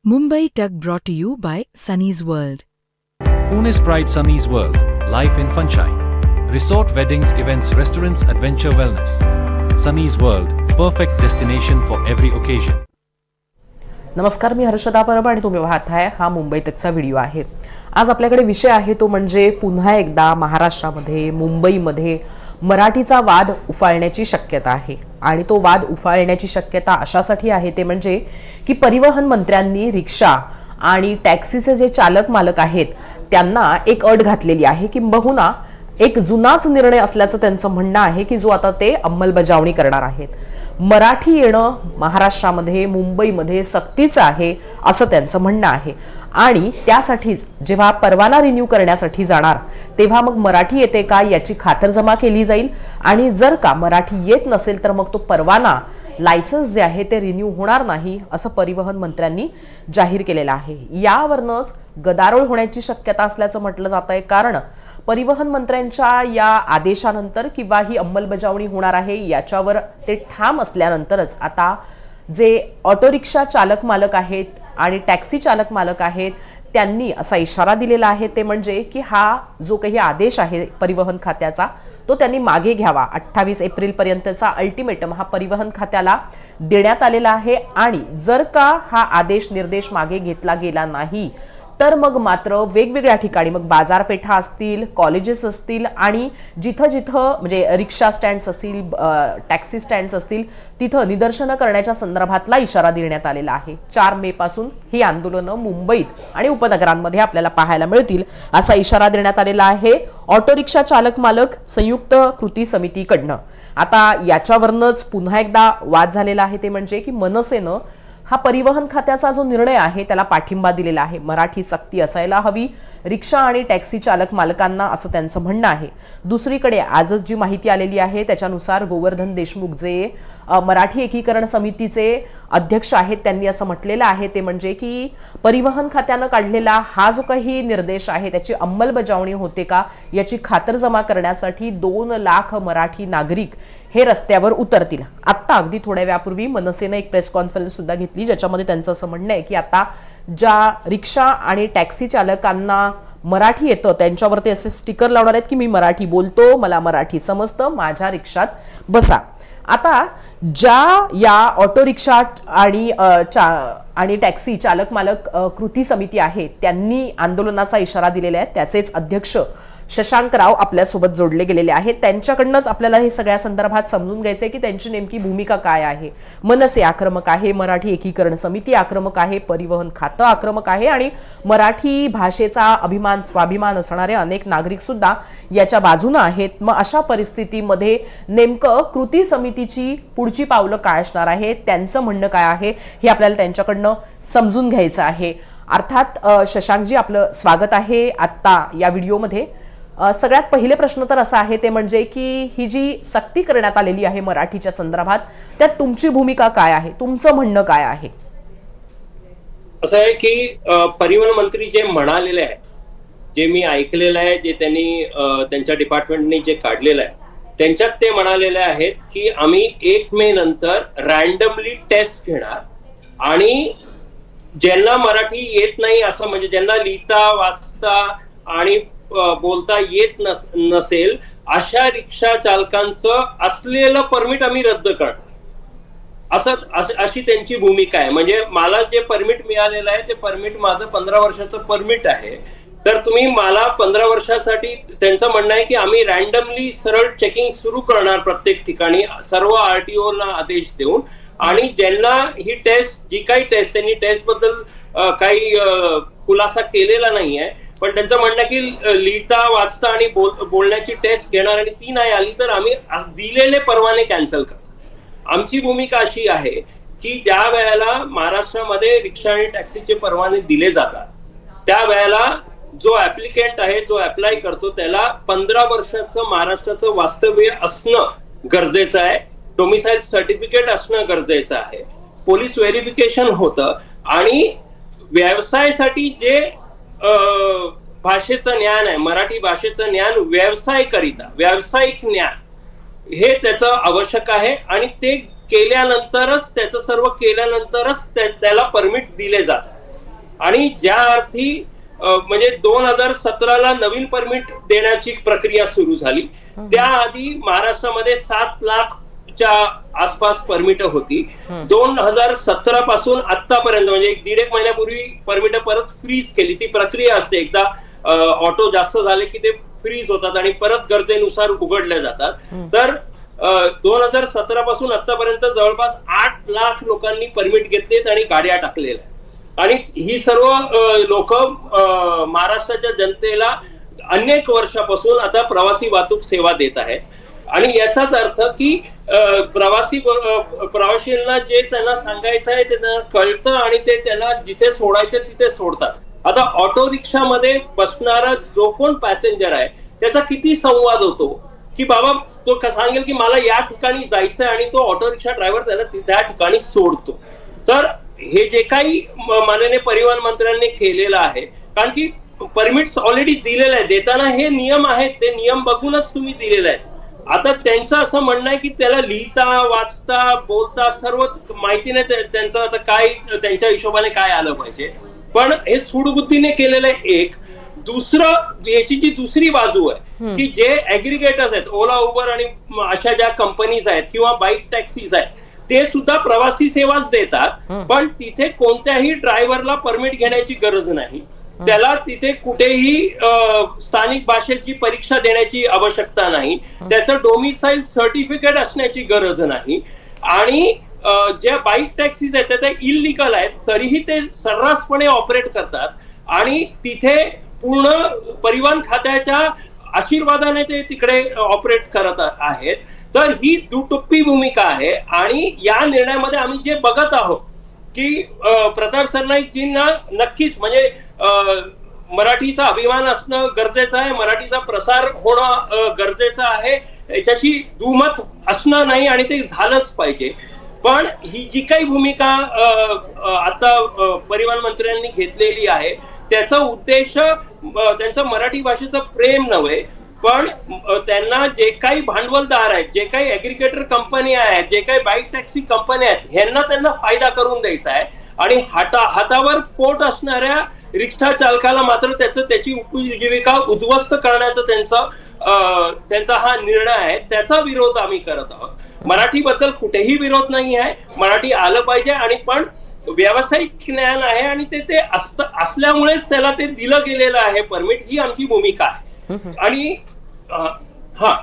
Mumbai Tug brought to you by Sunny's World. Pune's Pride Sunny's World, life in Funshine. Resort weddings, events, restaurants, adventure wellness. Sunny's World, perfect destination for every occasion. नमस्कार, मी हर्षदा परब आणि तुम्ही पाहत आहे हा Mumbai तकचा video आहे. आज आपल्याकडे विषय आहे तो म्हणजे पुन्हा एकदा महाराष्ट्रामध्ये मुंबईमध्ये मराठीचा वाद उफाळण्याची शक्यता आहे. आणि तो वाद उफाळण्याची शक्यता अशासाठी आहे ते म्हणजे की परिवहन मंत्र्यांनी रिक्षा आणि टॅक्सीचे जे चालक मालक आहेत त्यांना एक अट घातलेली आहे की बहुना एक जुनाच निर्णय असल्याचं त्यांचं म्हणणं आहे की जो आता ते अंमलबजावणी करणार आहेत. मराठी येणं महाराष्ट्रामध्ये मुंबईमध्ये सक्तीचं आहे असं त्यांचं म्हणणं आहे. आणि त्यासाठीच जेव्हा परवाना रिन्यू करण्यासाठी जाणार तेव्हा मग मराठी येते का याची खातरजमा केली जाईल. आणि जर का मराठी येत नसेल तर मग तो परवाना लायसन्स जे आहे ते रिन्यू होणार नाही असं परिवहन मंत्र्यांनी जाहीर केलेलं आहे. यावरनच गदारोळ होण्याची शक्यता असल्याचं म्हटलं जात आहे. कारण परिवहन मंत्र्यांच्या या आदेशानंतर किंवा ही अंमलबजावणी होणार आहे याच्यावर ते ठाम असल्यानंतरच आता जे ऑटो रिक्षा चालक मालक आहेत आणि टॅक्सी चालक मालक आहेत त्यांनी असा इशारा दिलेला आहे ते म्हणजे की हा जो काही आदेश आहे परिवहन खात्याचा तो त्यांनी मागे घ्यावा. 28 एप्रिल पर्यंतचा अल्टिमेटम हा परिवहन खात्याला देण्यात आलेला आहे. आणि जर का हा आदेश निर्देश मागे घेतला गेला नाही तर मग मात्र वेगवेगळ्या ठिकाणी मग बाजारपेठा असतील, कॉलेजेस असतील आणि जिथं जिथं म्हणजे रिक्षा स्टँड्स असतील, टॅक्सी स्टँड्स असतील तिथं निदर्शनं करण्याच्या संदर्भातला इशारा देण्यात आलेला आहे. 4 मे पासून ही आंदोलनं मुंबईत आणि उपनगरांमध्ये आपल्याला पाहायला मिळतील असा इशारा देण्यात आलेला आहे ऑटो रिक्षा चालक मालक संयुक्त कृती समितीकडनं. आता याच्यावरनच पुन्हा एकदा वाद झालेला आहे ते म्हणजे की मनसेनं हा परिवहन खात्याचा जो निर्णय आहे त्याला पाठिंबा दिलेला आहे. मराठी सक्ती असायला हवी रिक्षा आणि टॅक्सी चालक मालकांना असं त्यांचं म्हणणं आहे. दुसरीकडे आजच जी माहिती आलेली आहे त्याच्यानुसार गोवर्धन देशमुख जे मराठी एकीकरण समितीचे अध्यक्ष आहेत त्यांनी असं म्हटलेलं आहे ते म्हणजे की परिवहन खात्यानं काढलेला हा जो काही निर्देश आहे त्याची अंमलबजावणी होते का याची खातरजमा करण्यासाठी 2 लाख मराठी नागरिक हे रस्त्यावर उतरतील. आत्ता अगदी थोड्या वेळापूर्वी मनसेनं एक प्रेस कॉन्फरन्स सुद्धा घेतली ज्याच्यामध्ये त्यांचं असं म्हणणं आहे की आता ज्या रिक्षा आणि टॅक्सी चालकांना मराठी येतं त्यांच्यावरती असे स्टिकर लावणार आहेत की मी मराठी बोलतो, मला मराठी समजतं, माझ्या रिक्षात बसा. आता ज्या या ऑटो रिक्षा आणि टॅक्सी चालक मालक कृती समिती आहे त्यांनी आंदोलनाचा इशारा दिलेला आहे त्याचेच अध्यक्ष शशांक राव आपल्यासोबत जोडले गेलेले आहेत. त्यांच्याकडनंच आपल्याला हे सगळ्या संदर्भात समजून घ्यायचं आहे की त्यांची नेमकी भूमिका काय आहे. मनसे आक्रमक आहे, मराठी एकीकरण समिती आक्रमक आहे, परिवहन खातं आक्रमक आहे आणि मराठी भाषेचा अभिमान स्वाभिमान असणारे अनेक नागरिक सुद्धा याच्या बाजूने आहेत. मग अशा परिस्थितीमध्ये नेमकं कृती समितीची पुढची पावलं काय असणार आहे, त्यांचं म्हणणं काय आहे हे आपल्याला त्यांच्याकडनं समजून घ्यायचं आहे. अर्थात शशांकजी आपलं स्वागत आहे आत्ता या व्हिडिओमध्ये. सगळ्यात पहिले प्रश्न तर असा आहे ते म्हणजे की ही जी सक्ती करण्यात आलेली आहे मराठीच्या संदर्भात त्यात तुमची भूमिका काय आहे, तुमचं म्हणणं काय आहे? असं आहे की परिवहन मंत्री जे म्हणालेले आहे, जे मी ऐकलेलं आहे, जे त्यांनी त्यांच्या डिपार्टमेंटने जे काढलेलं आहे त्यांच्यात ते म्हणालेले आहेत की आम्ही 1 मे नंतर रॅन्डमली टेस्ट घेणार आणि ज्यांना मराठी येत नाही असं म्हणजे ज्यांना लिहिता वाचता आणि बोलता येत नसेल अशा रिक्षा चालकांचं असलेलं परमिट आम्ही रद्द करणार अशी त्यांची भूमिका आहे. म्हणजे मला जे परमिट मिळालेलं आहे ते परमिट माझं 15 वर्षाचं परमिट आहे. तर तुम्ही मला 15 वर्षासाठी त्यांचं म्हणणं आहे की आम्ही रॅन्डमली सरळ चेकिंग सुरू करणार प्रत्येक ठिकाणी सर्व आरटीओला आदेश देऊन. आणि ज्यांना ही टेस्ट जी काही टेस्ट त्यांनी टेस्ट बद्दल काही खुलासा केलेला नाहीये पण त्यांचं म्हणणं की लिहिता वाचता आणि बोलण्याची टेस्ट घेणार आणि ती नाही आली तर आम्ही दिलेले परवाने कॅन्सल करणार. आमची भूमिका अशी आहे की ज्या वेळेला महाराष्ट्रामध्ये रिक्षा आणि टॅक्सीचे परवाने दिले जातात त्या वेळेला जो ऍप्लिकेंट आहे जो अप्लाय करतो त्याला 15 वर्षाचं महाराष्ट्राचं वास्तव्य असणं गरजेचं आहे. डोमिसाईल सर्टिफिकेट असणं गरजेचं आहे. पोलीस व्हेरिफिकेशन होतं आणि व्यवसायासाठी जे भाषेचं ज्ञान आहे मराठी भाषेचं ज्ञान व्यावसायिक ज्ञान हे त्याचं आवश्यक आहे आणि ते केल्यानंतरच त्याचं सर्व केल्यानंतरच त्याला परमिट दिले जातात. आणि ज्या अर्थी म्हणजे 2017ला नवीन परमिट देण्याची प्रक्रिया सुरू झाली, त्याआधी महाराष्ट्रामध्ये 7 लाखच्या आसपास परमिट होती. 2017 पासून आतापर्यंत म्हणजे 1.5 महिन्यापूर्वी परमिट परत फ्रीज केली. ती प्रक्रिया असते, एकदा ऑटो जास्त झाले की ते फ्रीज होतात आणि परत गरजेनुसार उघडल्या जातात. तर 2017 पासून आतापर्यंत जवळपास 8 लाख लोकांनी परमिट घेतलेत आणि गाड्या टाकलेल्या. आणि ही सर्व लोक महाराष्ट्राच्या जनतेला अनेक वर्षापासून आता प्रवासी वाहतूक सेवा देत आहेत. आणि याचाच अर्थ की प्रवासींना जे त्यांना सांगायचं आहे ते त्यांना कळतं आणि ते त्यांना जिथे सोडायचे तिथे सोडतात. आता ऑटो रिक्षामध्ये बसणारा जो कोण पॅसेंजर आहे त्याचा किती संवाद होतो की बाबा तो सांगेल की मला या ठिकाणी जायचंय आणि तो ऑटो रिक्षा ड्रायव्हर त्याला त्या ठिकाणी सोडतो. तर हे जे काही माननीय परिवहन मंत्र्यांनी केलेलं आहे, कारण की परमिट्स ऑलरेडी दिलेले आहेत, देताना हे नियम आहेत, ते नियम बघूनच तुम्ही दिलेले आहेत. आता त्यांचं असं म्हणणं आहे की त्याला लिहिता वाचता बोलता सर्व माहिती नाही, त्यांचं आता काय त्यांच्या हिशोबाने काय आलं पाहिजे. पण हे सूडबुद्धीने केलेलं आहे. एक दुसरं याची जी दुसरी बाजू आहे की जे ऍग्रिगेटर्स आहेत, ओला उबर आणि अशा ज्या कंपनीज आहेत किंवा बाईक टॅक्सीज आहेत, ते सुद्धा प्रवासी सेवाच देतात. पण तिथे कोणत्याही ड्रायव्हरला परमिट घेण्याची गरज नाही, त्याला तिथे कुठेही स्थानिक भाषेची परीक्षा देण्याची आवश्यकता नाही, त्याचं डोमिसाईल सर्टिफिकेट असण्याची गरज नाही. आणि ज्या बाईक टॅक्सीज आहेत त्या इलिगल आहेत तरीही ते सर्रासपणे ऑपरेट करतात आणि तिथे पूर्ण परिवहन खात्याच्या आशीर्वादाने ते तिकडे ऑपरेट करत आहेत. तर ही दुटप्पी भूमिका आहे. आणि या निर्णयामध्ये आम्ही जे बघत आहोत की प्रताप सरनाईकजींना नक्कीच म्हणजे मराठीचा अभिमान असणं गरजेचं आहे, मराठीचा प्रसार होणं गरजेचं आहे, याच्याशी दुमत असणं नाही आणि ते झालंच पाहिजे. पण ही जी काही भूमिका आता परिवहन मंत्र्यांनी घेतलेली आहे त्याचा उद्देश त्यांचं मराठी भाषेचं प्रेम नव्हे, पण त्यांना जे काही भांडवलदार आहेत, जे काही ऍग्रिगेटर कंपनी आहेत, जे काही बाईक टॅक्सी कंपनी आहेत, ह्यांना त्यांना फायदा करून द्यायचा आहे. आणि हातावर पोट असणाऱ्या रिक्षा चालकाला मात्र त्याची उपजीविका उद्ध्वस्त करण्याचा त्यांचा हा निर्णय आहे. त्याचा विरोध आम्ही करत आहोत. मराठीबद्दल कुठेही विरोध नाही आहे, मराठी आलं पाहिजे. आणि पण व्यावसायिक ज्ञान आहे आणि ते असल्यामुळेच त्याला ते दिलं गेलेलं आहे परमिट, ही आमची भूमिका आहे. आणि हा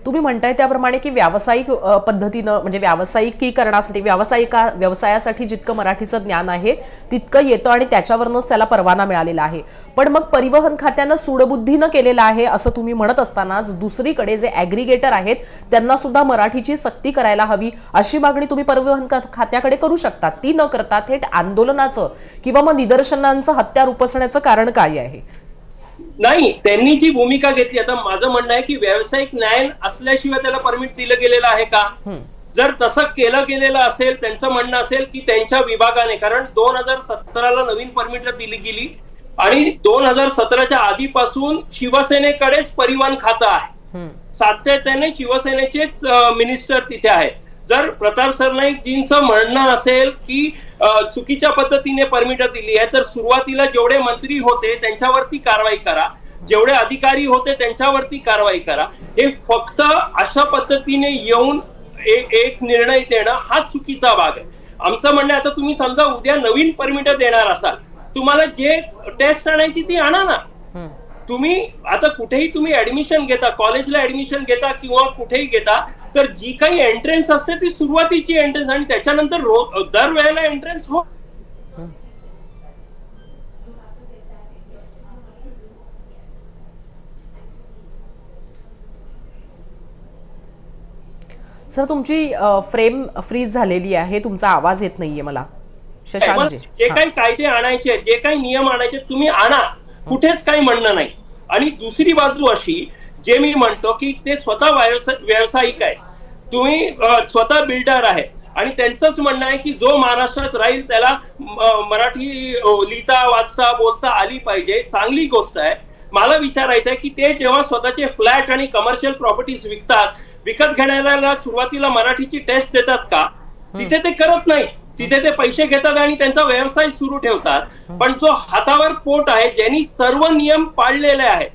तुम्ही म्हणताय त्याप्रमाणे की व्यावसायिक पद्धतीनं म्हणजे व्यावसायिकीकरणासाठी व्यवसायासाठी जितकं मराठीचं ज्ञान आहे तितकं येतं आणि त्याच्यावरनच त्याला परवाना मिळालेला आहे. पण मग परिवहन खात्यानं सूडबुद्धीनं केलेलं आहे असं तुम्ही म्हणत असतानाच दुसरीकडे जे ऍग्रिगेटर आहेत त्यांना सुद्धा मराठीची सक्ती करायला हवी अशी मागणी तुम्ही परिवहन खात्याकडे करू शकता. ती न करता थेट आंदोलनाचं किंवा मग निदर्शनांचं हत्यार उपसण्याचं कारण काय आहे? नाही, त्यांनी जी भूमिका घेतली, आता माझं म्हणणं आहे की व्यावसायिक ज्ञान असल्याशिवाय त्याला परमिट दिलं गेलेलं आहे का? जर तसं केलं गेलेलं असेल, त्यांचं म्हणणं असेल की त्यांच्या विभागाने, कारण 2017ला नवीन परमिट दिली गेली आणि 2017च्या आधीपासून शिवसेनेकडेच परिवहन खातं आहे, सातत्याने शिवसेनेचेच मिनिस्टर तिथे आहेत. जर प्रताप सरनाईकजींचं म्हणणं असेल की चुकीच्या पद्धतीने परमिट दिली आहे तर सुरुवातीला जेवढे मंत्री होते त्यांच्यावरती कारवाई करा, जेवढे अधिकारी होते त्यांच्यावरती कारवाई करा. हे फक्त अशा पद्धतीने येऊन एक निर्णय देणं हा चुकीचा भाग आहे. आमचं म्हणणं आता तुम्ही समजा उद्या नवीन परमिट देणार असाल, तुम्हाला जे टेस्ट आणायची ती आणा ना. तुम्ही आता कुठेही तुम्ही ऍडमिशन घेता, कॉलेजला ऍडमिशन घेता किंवा कुठेही घेता, तर जी काही एंट्रन्स असते ती सुरुवातीची एंट्रन्स आणि त्याच्यानंतर दरवेळेला एंट्रन्स हो. सर तुमची फ्रेम फ्रीज झालेली आहे, तुमचा आवाज येत नाहीये मला. शशांकजी, जे काही कायदे आणायचे, जे काही नियम आणायचे तुम्ही आणा, कुठेच काही म्हणणं नाही. आणि दुसरी बाजू अशी, जे मी म्हणतो की ते स्वतः व्यावसायिक आहे, तुम्ही स्वतः बिल्डर आहे आणि त्यांचंच म्हणणं आहे की जो महाराष्ट्रात राहील त्याला मराठी लिहिता वाचता बोलता आली पाहिजे. चांगली गोष्ट आहे. मला विचारायचं आहे की ते जेव्हा स्वतःचे फ्लॅट आणि कमर्शियल प्रॉपर्टीज विकत घेणाऱ्याला सुरुवातीला मराठीची टेस्ट देतात का? तिथे ते करत नाही. तिथे ते पैसे घेतात आणि त्यांचा व्यवसाय सुरू ठेवतात. पण जो हातावर पोट आहे, ज्यांनी सर्व नियम पाळलेले आहेत,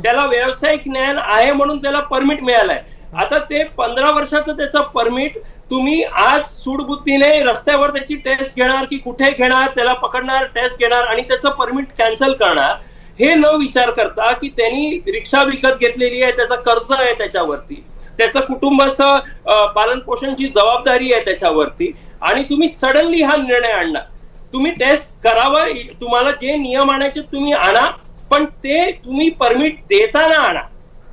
त्याला व्यावसायिक ज्ञान आहे म्हणून त्याला परमिट मिळालंय. आता ते 15 वर्षाचं त्याचं परमिट तुम्ही आज सूडबुद्धीने रस्त्यावर त्याची टेस्ट घेणार की कुठे घेणार, त्याला पकडणार, टेस्ट घेणार आणि त्याचं परमिट कॅन्सल करणार, हे न विचार करता की त्यांनी रिक्षा विकत घेतलेली आहे, त्याचं कर्ज आहे त्याच्यावरती, त्याचं कुटुंबाचं पालन पोषणची जबाबदारी आहे त्याच्यावरती, आणि तुम्ही सडनली हा निर्णय आणणार. तुम्ही टेस्ट करावं, तुम्हाला जे नियम आणायचे तुम्ही आणा, पण ते तुम्ही परमिट देताना आणा.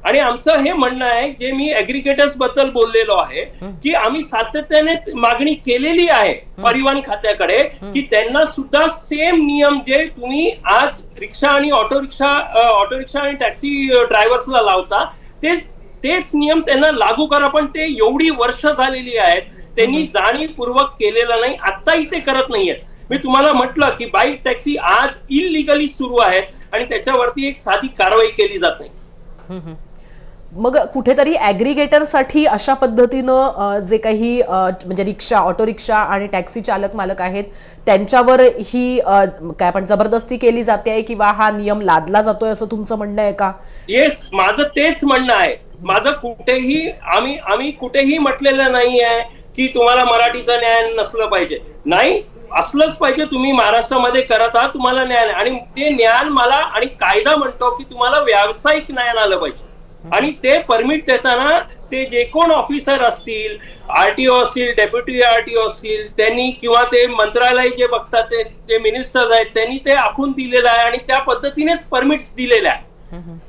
आणि आमचं हे म्हणणं आहे, जे मी ऍग्रिगेटर्स बद्दल बोललेलो आहे, की आम्ही सातत्याने मागणी केलेली आहे परिवहन खात्याकडे की त्यांना सुद्धा सेम नियम जे तुम्ही आज रिक्षा आणि ऑटो रिक्षा आणि टॅक्सी ड्रायव्हर्सला लावता, तेच नियम त्यांना लागू करा. पण ते एवढी वर्ष झालेली आहेत, त्यांनी जाणीवपूर्वक केलेलं नाही, आत्ताही ते करत नाहीयेत. मी तुम्हाला म्हटलं की बाईक टॅक्सी आज इलिगली सुरू आहेत आणि त्याच्यावरती एक साधी कारवाई केली जात नाही. मग कुठेतरी ऍग्रिगेटरसाठी अशा पद्धतीनं जे काही म्हणजे रिक्षा, ऑटो रिक्षा आणि टॅक्सी चालक मालक आहेत त्यांच्यावर ही काय आपण जबरदस्ती केली जाते किंवा हा नियम लादला जातोय असं तुमचं म्हणणं आहे का? येस, माझं तेच म्हणणं आहे. माझं कुठेही आम्ही कुठेही म्हटलेलं नाही आहे की तुम्हाला मराठीचं न्याय नसलं पाहिजे. नाही, असलंच पाहिजे. तुम्ही महाराष्ट्रामध्ये करत आहात, तुम्हाला न्याय, आणि ते ज्ञान मला आणि कायदा म्हणतो की तुम्हाला व्यावसायिक ज्ञान आलं पाहिजे. आणि ते परमिट देताना ते जे कोण ऑफिसर असतील, आरटीओ असतील, डेप्युटी आरटीओ असतील, त्यांनी किंवा ते मंत्रालय जे बघतात ते मिनिस्टर्स आहेत, त्यांनी ते आखून दिलेलं आहे आणि त्या पद्धतीनेच परमिट्स दिलेले आहे.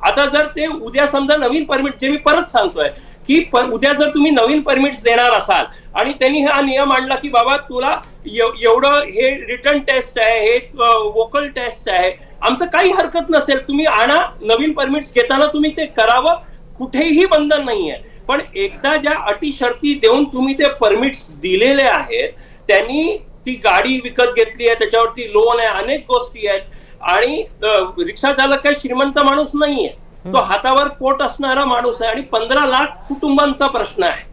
आता जर ते उद्या समजा नवीन परमिट, जे मी परत सांगतोय की उद्या जर तुम्ही नवीन परमिट्स देणार असाल आणि त्यांनी हा नियम आणला की बाबा तुला एवढं हे रिटर्न टेस्ट आहे, हे वोकल टेस्ट आहे, आमचं काही हरकत नसेल, तुम्ही आणा. नवीन परमिट्स घेताना तुम्ही ते करावं, कुठेही बंधन नाहीये. पण एकदा ज्या अटी शर्ती देऊन तुम्ही ते परमिट्स दिलेले आहेत, त्यांनी ती गाडी विकत घेतली आहे, त्याच्यावरती लोन आहे, अनेक गोष्टी आहेत, आणि रिक्षा चालक काही श्रीमंत माणूस नाहीये, तो हातावर पोट असणारा माणूस आहे आणि 15 लाख कुटुंबांचा प्रश्न आहे.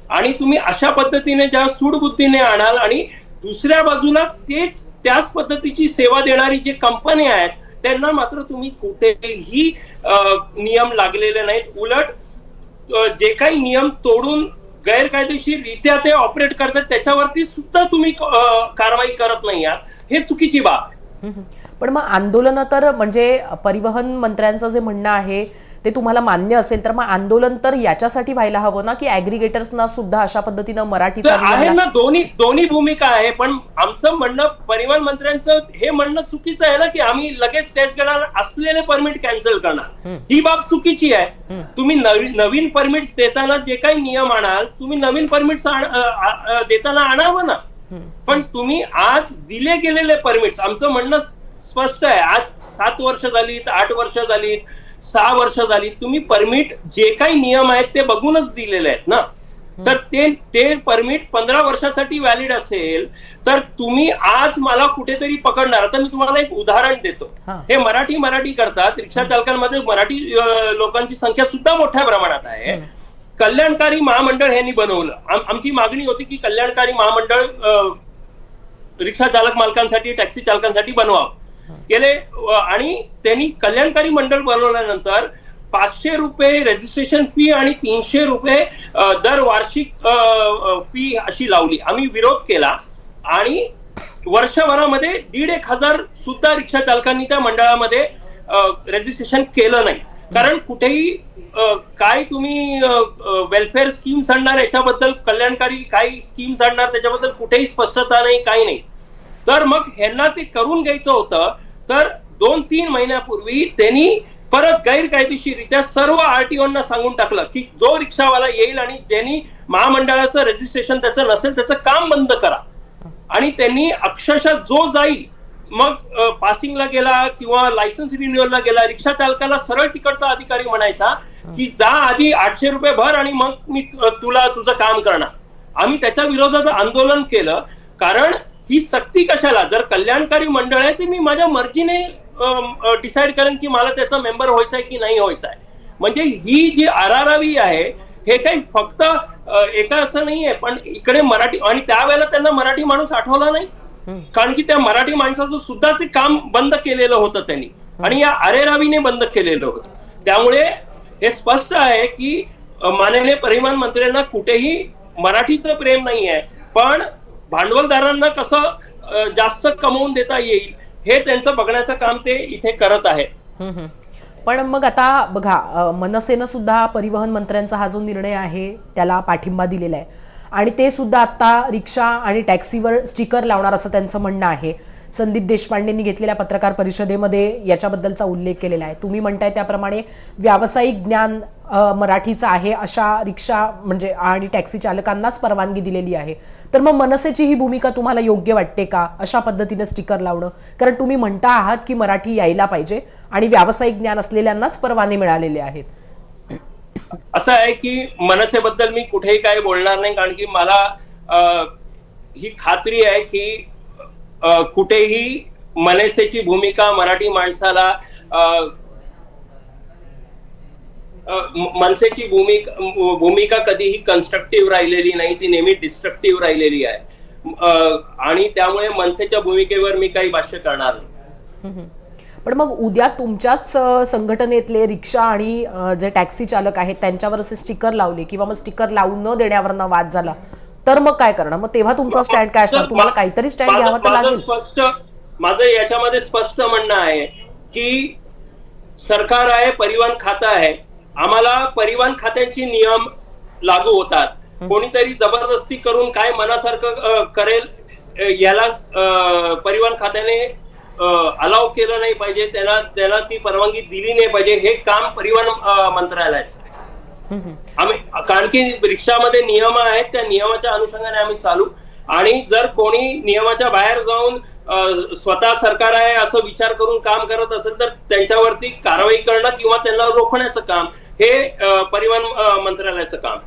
आणि तुम्ही अशा पद्धतीने ज्या सूडबुद्धीने आणाल आणि दुसऱ्या बाजूला त्याच पद्धतीची सेवा देणारी जे कंपनी आहेत त्यांना मात्र तुम्ही कुठेही नियम लागलेले नाहीत. उलट जे काही नियम तोडून गैरकायदेशीररित्या ते ऑपरेट करतात त्याच्यावरती सुद्धा तुम्ही कारवाई करत नाही आहात, हे चुकीची बाब. पण मग आंदोलन तर म्हणजे परिवहन मंत्र्यांचं जे म्हणणं आहे ते तुम्हाला मान्य असेल तर मग आंदोलन तर याच्यासाठी व्हायला हवं ना की ऍग्रिगेटर्सना सुद्धा अशा पद्धतीनं मराठीचा आहे ना. दोन्ही भूमिका आहे. पण आमचं म्हणणं, परिवहन मंत्र्यांचं हे म्हणणं चुकीचं आहे ना की आम्ही लगेच टेस्ट घेणार, असलेले परमिट कॅन्सल करणार, ही बाब चुकीची आहे. तुम्ही नवीन परमिट्स देताना जे काही नियम आणाल, तुम्ही नवीन परमिट्स देताना आणावं ना. पण तुम्ही आज दिले गेलेले परमिट्स, आमचं म्हणणं स्पष्ट आहे, आज 7 वर्ष झालीत, 8 वर्ष झालीत, 6 वर्ष झाली, तुम्ही परमिट जे काही नियम आहेत ते बघूनच दिलेले आहेत ना. तर ते परमिट 15 वर्षासाठी व्हॅलिड असेल तर तुम्ही आज मला कुठेतरी पकडणार. आता मी तुम्हाला एक उदाहरण देतो. हे मराठी करतात, रिक्षा चालकांमध्ये मराठी लोकांची संख्या सुद्धा मोठ्या प्रमाणात आहे. कल्याणकारी महामंडळ यांनी बनवलं. आमची मागणी होती की कल्याणकारी महामंडळ रिक्षा चालक मालकांसाठी, टॅक्सी चालकांसाठी बनवावं. केले आणि त्यांनी कल्याणकारी मंडळ बनवल्यानंतर 500 रुपये रजिस्ट्रेशन फी आणि 300 रुपये दर वार्षिक फी अशी लावली. आम्ही विरोध केला आणि वर्षभरामध्ये 1,500 सुद्धा रिक्षा चालकांनी त्या मंडळामध्ये रजिस्ट्रेशन केलं नाही. कारण कुठेही काय तुम्ही वेलफेअर स्कीम्स आणणार याच्याबद्दल, कल्याणकारी काही स्कीम्स आणणार त्याच्याबद्दल कुठेही स्पष्टता नाही, काही नाही. तर मग ह्यांना ते करून घ्यायचं होतं. तर 2-3 महिन्यापूर्वी त्यांनी परत गैरकायदेशीररित्या सर्व आरटीओना सांगून टाकलं की जो रिक्षावाला येईल आणि ज्यांनी महामंडळाचं रजिस्ट्रेशन त्याचं नसेल त्याचं काम बंद करा. आणि त्यांनी अक्षरशः जो जाईल मग पासिंगला गेला किंवा लायसन्स रिन्युअलला गेला, रिक्षा चालकाला सरळ तिकडचा अधिकारी म्हणायचा की जा आधी 800 रुपये भर आणि मग मी तुला तुझं काम करणार. आम्ही त्याच्या विरोधात आंदोलन केलं. कारण ही सक्ती कशाला? जर कल्याणकारी मंडळ आहे ते मी माझ्या मर्जीने डिसाईड करेन की मला त्याचा मेंबर व्हायचा आहे की नाही व्हायचा आहे. म्हणजे ही जी आरारावी आहे हे काही फक्त एका असं नाहीये, पण इकडे मराठी, आणि त्यावेळेला त्यांना मराठी माणूस आठवला नाही, कारण की त्या मराठी माणसाचं सुद्धा ते काम बंद केलेलं होतं त्यांनी, आणि या अरेरावीने बंद केलेलं होतं. त्यामुळे हे स्पष्ट आहे की माननीय परिवहन मंत्र्यांना कुठेही मराठीचं प्रेम नाही आहे, पण भांडवलदारांना कसं जास्त कमवून देता येईल हे त्यांचं बघण्याचं काम ते इथे करत आहे. पण मग आता बघा, मनसेनं सुद्धा परिवहन मंत्र्यांचा हा जो निर्णय आहे त्याला पाठिंबा दिलेला आहे, आणि ते सुद्धा आता रिक्षा आणि टॅक्सीवर स्टिकर लावणार असं त्यांचं म्हणणं आहे. संदीप देशपांडेंनी घेतलेल्या पत्रकार परिषदेमध्ये याच्याबद्दलचा उल्लेख केलेला आहे. तुम्ही म्हणताय त्याप्रमाणे व्यावसायिक ज्ञान मराठीचं आहे अशा रिक्षा म्हणजे आणि टॅक्सी चालकांनाच परवानगी दिलेली आहे. तर मग मनसेची ही भूमिका तुम्हाला योग्य वाटते का, अशा पद्धतीने स्टिकर लावणं? कारण तुम्ही म्हणता आहात की मराठी यायला पाहिजे आणि व्यावसायिक ज्ञान असलेल्यांनाच परवाने मिळालेले आहेत. असं आहे की मनसेबद्दल मी कुठेही काही बोलणार नाही, कारण की मला ही खात्री आहे की कुठेही मनसेची भूमिका मराठी माणसाला, मनसेची भूमिका कधीही कन्स्ट्रक्टिव्ह राहिलेली नाही, ती नेहमी डिस्ट्रक्टिव्ह राहिलेली आहे, आणि त्यामुळे मनसेच्या भूमिकेवर मी काही भाष्य करणार नाही. पण मग उद्या तुमच्याच संघटनेतले रिक्षा आणि जे टॅक्सी चालक आहेत त्यांच्यावर असे स्टिकर लावले किंवा मग स्टिकर लावून न देण्यावरनं वाद झाला तर मग काय करणार? मग तेव्हा तुमचा स्टँड काय असणार? तुम्हाला काहीतरी स्टँड घ्यावा तर लागेल. माझं याच्यामध्ये स्पष्ट म्हणणं आहे की सरकार आहे, परिवहन खातं आहे, आम्हाला परिवहन खात्याचे नियम लागू होतात. कोणीतरी जबरदस्ती करून काय मनासारखं करेल याला परिवहन खात्याने अलाव केलं नाही पाहिजे, त्याला ती परवानगी दिली नाही पाहिजे. हे काम परिवहन मंत्रालयाचं आहे. आम्ही, कारण की रिक्षामध्ये नियम आहेत, त्या नियमाच्या अनुषंगाने आम्ही चालू, आणि जर कोणी नियमाच्या बाहेर जाऊन स्वतः सरकार आहे असं विचार करून काम करत असेल तर त्यांच्यावरती कारवाई करणं किंवा त्यांना रोखण्याचं काम हे परिवहन मंत्रालयाचं काम.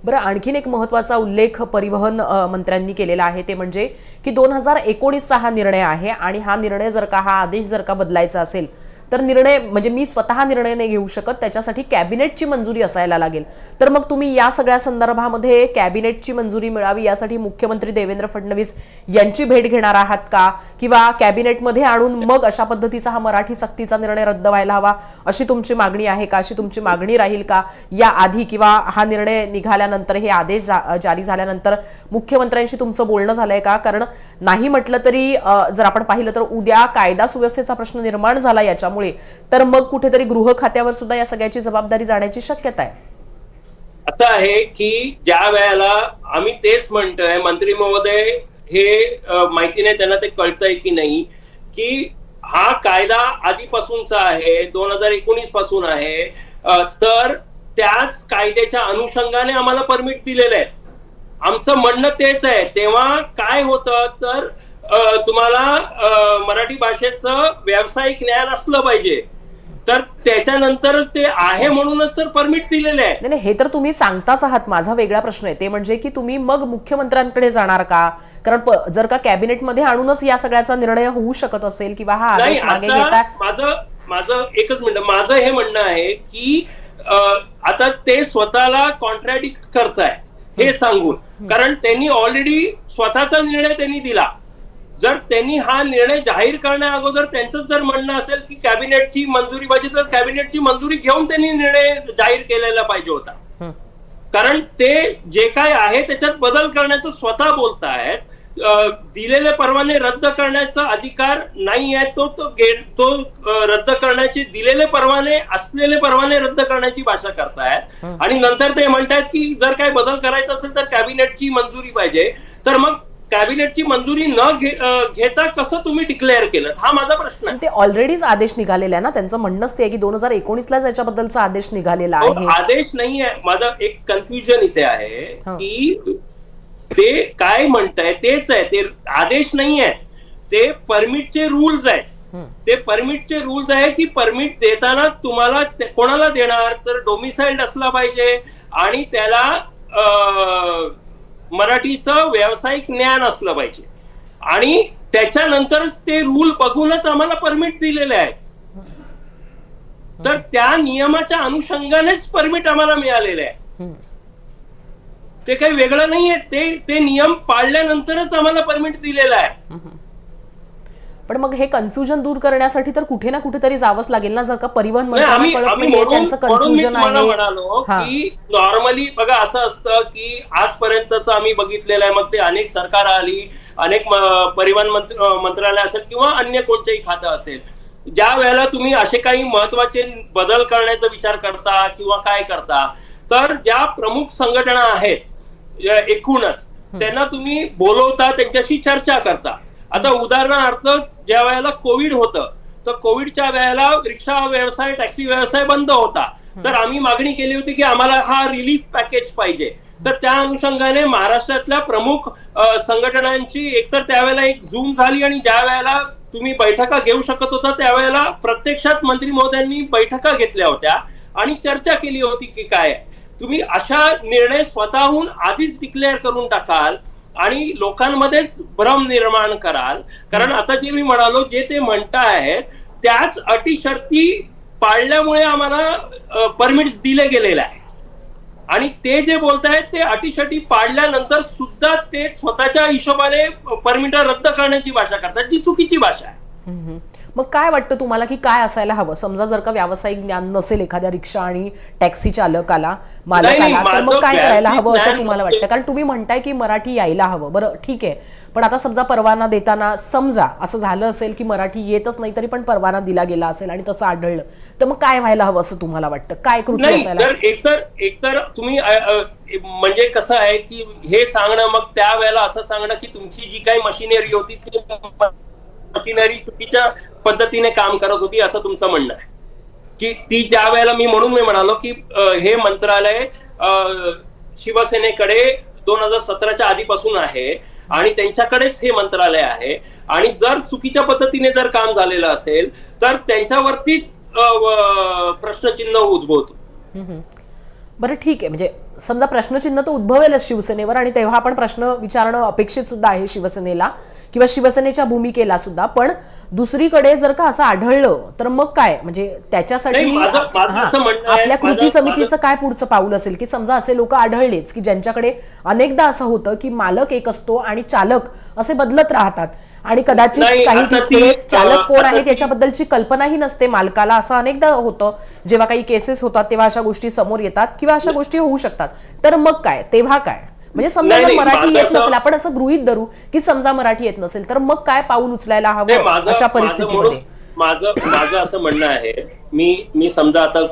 बरं, आणखीन एक महत्त्वाचा उल्लेख परिवहन मंत्र्यांनी केलेला आहे ते म्हणजे की 2019चा हा निर्णय आहे, आणि हा निर्णय जर का, हा आदेश जर का बदलायचा असेल तर निर्णय म्हणजे मी स्वतः निर्णय नाही घेऊ शकत, त्याच्यासाठी कॅबिनेटची मंजुरी असायला लागेल. तर मग तुम्ही या सगळ्या संदर्भामध्ये कॅबिनेटची मंजुरी मिळावी यासाठी मुख्यमंत्री देवेंद्र फडणवीस यांची भेट घेणार आहात का, किंवा कॅबिनेटमध्ये आणून मग अशा पद्धतीचा हा मराठी सक्तीचा निर्णय रद्द व्हायला हवा अशी तुमची मागणी आहे का, अशी तुमची मागणी राहील का या आधी, किंवा हा निर्णय निघाल्यानंतर, हे आदेश जारी झाल्यानंतर मुख्यमंत्र्यांशी तुमचं बोलणं झालंय का? कारण नाही म्हटलं तरी जर आपण पाहिलं तर उद्या कायदा सुव्यवस्थेचा प्रश्न निर्माण झाला याच्यामुळे, तर मग कुठेतरी गृह खात्यावर सुद्धा या सगळ्याची जबाबदारी जाण्याची शक्यता आहे. असं आहे की ज्या वेळेला आम्ही तेच म्हणतोय, मंत्री महोदय हे माहिती नाही त्यांना ते कळतंय की नाही की हा कायदा आधीपासूनचा आहे, 2019 पासून आहे, तर त्याच कायद्याच्या अनुषंगाने आम्हाला परमिट दिलेलं आहे. आमचं म्हणणं तेच आहे. तेव्हा काय होतं तर तुम्हाला मराठी भाषेचं व्यावसायिक ज्ञान असलं पाहिजे, तर त्याच्यानंतर ते आहे म्हणूनच तर परमिट दिलेले आहे. नाही, हे तर तुम्ही सांगताच आहात. माझा वेगळा प्रश्न आहे ते म्हणजे की तुम्ही मग मुख्यमंत्र्यांकडे जाणार का? कारण जर का कॅबिनेटमध्ये आणूनच या सगळ्याचा निर्णय होऊ शकत असेल किंवा हा आदेश मागे घेता, माझं एकच मिनिट, माझं हे म्हणणं आहे की आता ते स्वतःला कॉन्ट्रॅडिक्ट करताय हे सांगून, कारण त्यांनी ऑलरेडी स्वतःचा निर्णय त्यांनी दिला. जर त्यांनी हा निर्णय जाहीर करण्या अगोदर त्यांचं जर म्हणणं असेल की कॅबिनेटची मंजुरी पाहिजे, तर कॅबिनेटची मंजुरी घेऊन त्यांनी निर्णय जाहीर केलेला पाहिजे होता. कारण ते जे काय आहे त्याच्यात बदल करण्याचं स्वतः बोलतायत. दिलेले परवाने रद्द करण्याचा अधिकार नाही आहे, तो रद्द करण्याचे, दिलेले परवाने, असलेले परवाने रद्द करण्याची भाषा करतायत, आणि नंतर ते म्हणतात की जर काय बदल करायचा असेल तर कॅबिनेटची मंजुरी पाहिजे. तर मग कॅबिनेटची मंजुरी न घेता कसं तुम्ही डिक्लेअर केलं, हा माझा प्रश्न आहे. ते ऑलरेडीच आदेश निघालेला आहे ना, त्यांचं म्हणणंच ते की 2019लाच याच्याबद्दलचा आदेश निघालेला आहे. आदेश नाही आहे. माझं एक कन्फ्युजन इथे आहे की ते काय म्हणताय तेच आहे, ते आदेश नाही आहे, ते परमिटचे रूल्स आहेत. ते परमिटचे रूल्स आहे की परमिट देताना तुम्हाला कोणाला देणार, तर डोमिसाइल्ड असला पाहिजे आणि त्याला मराठीचं व्यावसायिक ज्ञान असलं पाहिजे, आणि त्याच्यानंतरच ते रूल बघूनच आम्हाला परमिट दिलेले आहेत. तर त्या नियमाच्या अनुषंगानेच परमिट आम्हाला मिळालेले आहे. ते काही वेगळं नाहीये, ते नियम पाळल्यानंतरच आम्हाला परमिट दिलेलं आहे. पण मग हे कन्फ्युजन दूर करण्यासाठी तर कुठे ना कुठेतरी जावंच लागेल ना, जर का परिवहन मंत्र्यांना कळत आम्ही नाही त्यांचं कन्फ्युजन आहे. म्हणालो की नॉर्मली बघा असं असतं की आजपर्यंतच आम्ही बघितलेलं आहे, मग ते अनेक सरकार आली, अनेक परिवहन मंत्रालय असेल किंवा अन्य कोणतेही खातं असेल, ज्या वेळेला तुम्ही असे काही महत्वाचे बदल करण्याचा विचार करता किंवा काय करता, तर ज्या प्रमुख संघटना आहेत एकूणच त्यांना तुम्ही बोलवता, त्यांच्याशी चर्चा करता. आता उदाहरणार्थ ज्या वेळेला कोविड होतं, तर कोविडच्या वेळेला रिक्षा व्यवसाय, टॅक्सी व्यवसाय बंद होता, तर आम्ही मागणी केली होती की आम्हाला हा रिलीफ पॅकेज पाहिजे. तर त्या अनुषंगाने महाराष्ट्रातल्या प्रमुख संघटनांची एकतर त्यावेळेला एक झूम झाली, आणि ज्या वेळेला तुम्ही बैठका घेऊ शकत होता त्यावेळेला प्रत्यक्षात मंत्री महोदयांनी बैठका घेतल्या होत्या आणि चर्चा केली होती की काय तुम्ही अशा निर्णय स्वतःहून आधीच डिक्लेअर करून टाकाल आणि लोकांमध्येच भ्रम निर्माण कराल. कारण आता जे मी म्हणालो, जे ते म्हणतायत त्याच अटी शर्ती पाळल्यामुळे आम्हाला परमिट्स दिले गेलेले आहे, आणि ते जे बोलतायत ते अटीशटी पाडल्यानंतर सुद्धा ते स्वतःच्या हिशोबाने परमिट रद्द करण्याची भाषा करतात, जी चुकीची भाषा आहे. मग काय वाटतं तुम्हाला की काय असायला हवं? समजा जर का व्यावसायिक ज्ञान नसेल एखाद्या रिक्षा आणि टॅक्सी चालकाला, मालकाला, तर मग काय करायला हवं असं तुम्हाला वाटतं? कारण तुम्ही म्हणताय की मराठी यायला हवं, बरं ठीक आहे, पण आता समजा परवाना देताना समजा असं झालं असेल की मराठी येतच नाही तरी पण परवाना दिला गेला असेल आणि तसं आढळलं, तर मग काय व्हायला हवं असं तुम्हाला वाटतं? काय कृती असायला? एकतर तुम्ही म्हणजे कसं आहे की हे सांगणं, मग त्यावेळेला असं सांगणं की तुमची जी काही मशिनरी होती ती मशिनरी चुकीच्या पद्धतीने काम करत होती, असं तुमचं म्हणणं आहे की ती ज्या वेळेला मी म्हणालो की हे मंत्रालय शिवसेनेकडे 2017च्या आधीपासून आहे आणि त्यांच्याकडेच हे मंत्रालय आहे, आणि जर चुकीच्या पद्धतीने जर काम झालेलं असेल तर त्यांच्यावरतीच प्रश्नचिन्ह उद्भवतो. बरं ठीक आहे, म्हणजे समजा प्रश्नचिन्ह तर उद्भवेलच शिवसेनेवर, आणि तेव्हा आपण प्रश्न विचारणं अपेक्षित सुद्धा आहे शिवसेनेला किंवा शिवसेनेच्या भूमिकेला सुद्धा. पण दुसरीकडे जर का असं आढळलं तर मग काय, म्हणजे त्याच्यासाठी आपल्या कृती समितीचं काय पुढचं पाऊल असेल? की समजा असे लोक आढळलेच की ज्यांच्याकडे अनेकदा असं होतं की मालक एक असतो आणि चालक असे बदलत राहतात, आणि कदाचित काही ठिकाणी चालक कोण आहे त्याच्याबद्दलची कल्पनाही नसते मालकाला, असं अनेकदा होतं. जेव्हा काही केसेस होतात तेव्हा अशा गोष्टी समोर येतात किंवा अशा गोष्टी होऊ शकतात. तर मग काय, तेव्हा काय? म्हणजे समजा जर मराठी येत नसेल, आपण असं गृहीत धरू की समजा मराठी येत नसेल, तर मग काय पाऊल उचलायला हवं अशा परिस्थितीमध्ये? माझं असं म्हणणं आहे, मी समजा आता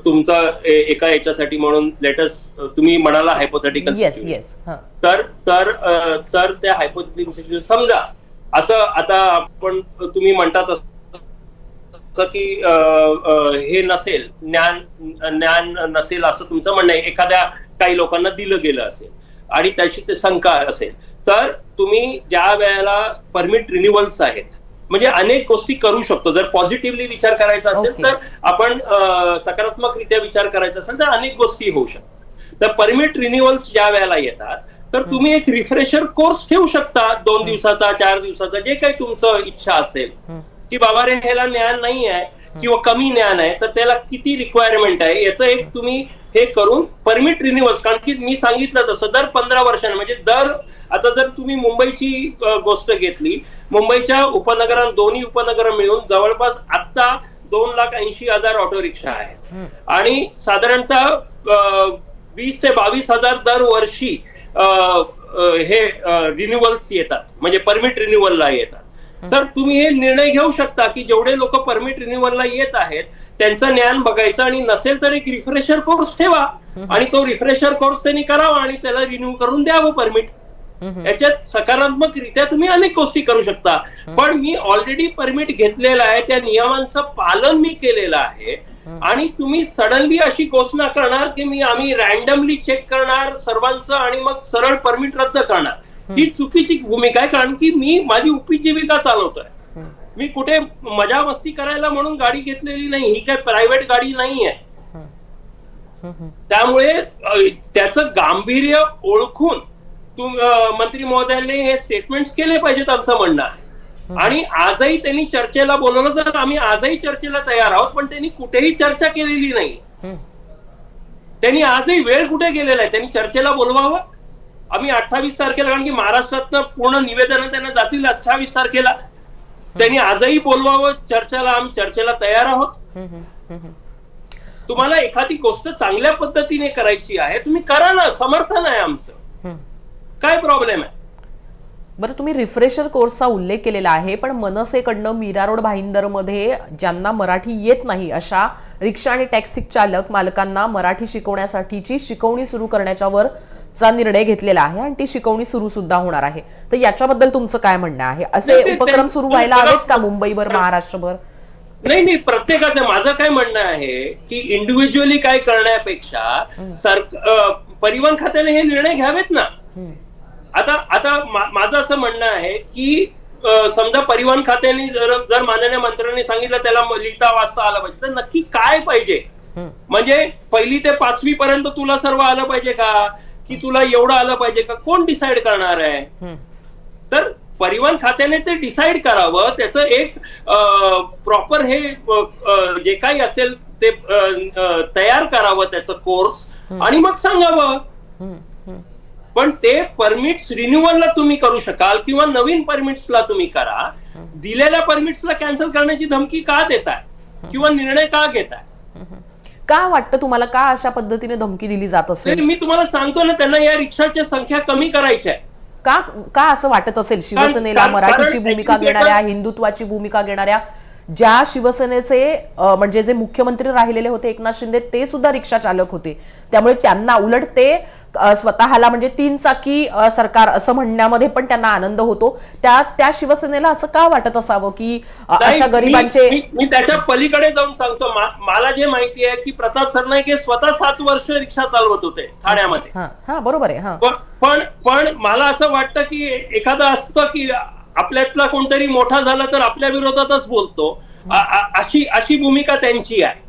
तुमचा एका याच्यासाठी म्हणून लेटेस्ट तुम्ही म्हणाला हायपोथेटिकल, तर त्या हायपोथेटिकल समजा असं आता आपण तुम्ही म्हणतात की हे नसेल, ज्ञान नसेल असं तुमचं म्हणणं आहे, एखाद्या काही लोकांना दिलं गेलं असेल आणि त्याची ते शंका असेल, तर तुम्ही ज्या वेळेला परमिट रिन्युअल्स आहेत, म्हणजे अनेक गोष्टी करू शकतो. जर पॉझिटिव्हली विचार करायचा असेल तर आपण सकारात्मकरित्या विचार करायचा असेल तर अनेक गोष्टी होऊ शकतात. तर परमिट रिन्युअल्स ज्या वेळेला येतात तर तुम्ही एक रिफ्रेशर कोर्स ठेवू शकता, 2 दिवसाचा, 4 दिवसाचा, जे काही तुमचं इच्छा असेल की बाबा रे ह्याला ज्ञान नाही आहे किंवा कमी ज्ञान आहे, तर त्याला किती रिक्वायरमेंट आहे याचं एक तुम्ही हे करून परमिट रिन्युअल्स. कारण की मी सांगितलं तसं दर 15 वर्षांनी, म्हणजे आता जर तुम्ही मुंबईची गोष्ट घेतली, मुंबईच्या दोन्ही उपनगर मिळून जवळपास आता 2,80,000 ऑटो रिक्षा आहेत, आणि साधारणतः 20 ते 22,000 दरवर्षी हे रिन्युअल्स येतात, म्हणजे परमिट रिन्युअलला येतात. तर तुम्ही हे निर्णय घेऊ शकता की जेवढे लोक परमिट रिन्युअलला येत आहेत त्यांचं ज्ञान बघायचं, आणि नसेल तर एक रिफ्रेशर कोर्स ठेवा आणि तो रिफ्रेशर कोर्स त्यांनी करावा आणि त्याला रिन्यू करून द्यावं परमिट. याच्यात सकारात्मकरित्या तुम्ही अनेक गोष्टी करू शकता. पण मी ऑलरेडी परमिट घेतलेलं आहे, त्या नियमांचं पालन मी केलेलं आहे, आणि तुम्ही सडनली अशी घोषणा करणार की आम्ही रॅन्डमली चेक करणार सर्वांचं आणि मग सरळ परमिट रद्द करणार, ही चुकीची भूमिका आहे. कारण की मी माझी उपजीविका चालवतोय, मी कुठे मजा मस्ती करायला म्हणून गाडी घेतलेली नाही, ही काय प्रायव्हेट गाडी नाही आहे. त्यामुळे त्याचं गांभीर्य ओळखून मंत्री महोदयांनी हे स्टेटमेंट्स केले पाहिजेत असं म्हणणं आहे. आणि आजही त्यांनी चर्चेला बोलवलं तर आम्ही आजही चर्चेला तयार आहोत, पण त्यांनी कुठेही चर्चा केलेली नाही. त्यांनी आजही वेळ कुठे गेलेला आहे? त्यांनी चर्चेला बोलवावं. आम्ही 28 तारखेला, कारण की महाराष्ट्रातनं पूर्ण निवेदन त्यांना जातील 28 तारखेला. त्यांनी आजही बोलवावं चर्चेला, आम्ही चर्चेला तयार आहोत. तुम्हाला एखादी गोष्ट चांगल्या पद्धतीने करायची आहे, तुम्ही करा ना, समर्थन आहे आमचं, काय प्रॉब्लेम आहे? बरं, तुम्ही रिफ्रेशर कोर्सचा उल्लेख केलेला आहे, पण मनसेकडनं मीरा रोड भाईंदरमध्ये ज्यांना मराठी येत नाही अशा रिक्षा आणि टॅक्सी चालक मालकांना मराठी शिकवण्यासाठीची शिकवणी सुरू करण्याच्या वरचा निर्णय घेतलेला आहे आणि ती शिकवणी सुरू सुद्धा होणार आहे. तर याच्याबद्दल तुमचं काय म्हणणं आहे? असे उपक्रम सुरू व्हायला हवेत का मुंबईभर, महाराष्ट्रभर? नाही, प्रत्येकाचं माझं काय म्हणणं आहे की इंडिव्हिज्युअली काय करण्यापेक्षा परिवहन खात्याने हे निर्णय घ्यावेत ना. आता माझं असं म्हणणं आहे की समजा परिवहन खात्याने जर माननीय मंत्र्यांनी सांगितलं त्याला लिहिता वाचता आलं पाहिजे, तर नक्की काय पाहिजे? म्हणजे 1ली ते 5वी पर्यंत तुला सर्व आलं पाहिजे का, की तुला एवढं आलं पाहिजे का? कोण डिसाईड करणार आहे? तर परिवहन खात्याने ते डिसाईड करावं, त्याचं एक प्रॉपर हे जे काही असेल ते तयार करावं त्याचं कोर्स, आणि मग सांगावं. पण ते परमिट्स रिन्युअलला तुम्ही करू शकाल किंवा नवीन परमिट्सला तुम्ही करा. दिलेल्या परमिट्सला कॅन्सल करण्याची धमकी का देताय किंवा निर्णय का घेताय? का वाटतं तुम्हाला, का अशा पद्धतीने धमकी दिली जात असेल? मी तुम्हाला सांगतो ना, त्यांना या रिक्षाची संख्या कमी करायची आहे. का असं वाटत असेल? शिवसेनेला मराठीची भूमिका घेणाऱ्या, हिंदुत्वाची भूमिका घेणाऱ्या ज्या शिवसेनेचे म्हणजे जे मुख्यमंत्री राहिलेले होते एकनाथ शिंदे, ते सुद्धा रिक्षा चालक होते. त्यामुळे त्यांना उलट ते स्वतःला म्हणजे 3 चाकी सरकार असं म्हणण्यामध्ये पण त्यांना आनंद होतो. त्या शिवसेनेला असं का वाटत असावं की अशा गरिबांचे? मी त्याच्या पलीकडे जाऊन सांगतो. मला जे माहिती आहे की प्रताप सरनाईक हे स्वतः 7 वर्ष रिक्षा चालवत होते ठाण्यामध्ये. हा बरोबर आहे. पण मला असं वाटतं की एखादं असतं की आपल्यातला कोणतरी मोठा झाला तर आपल्या विरोधातच बोलतो, अशी भूमिका त्यांची आहे.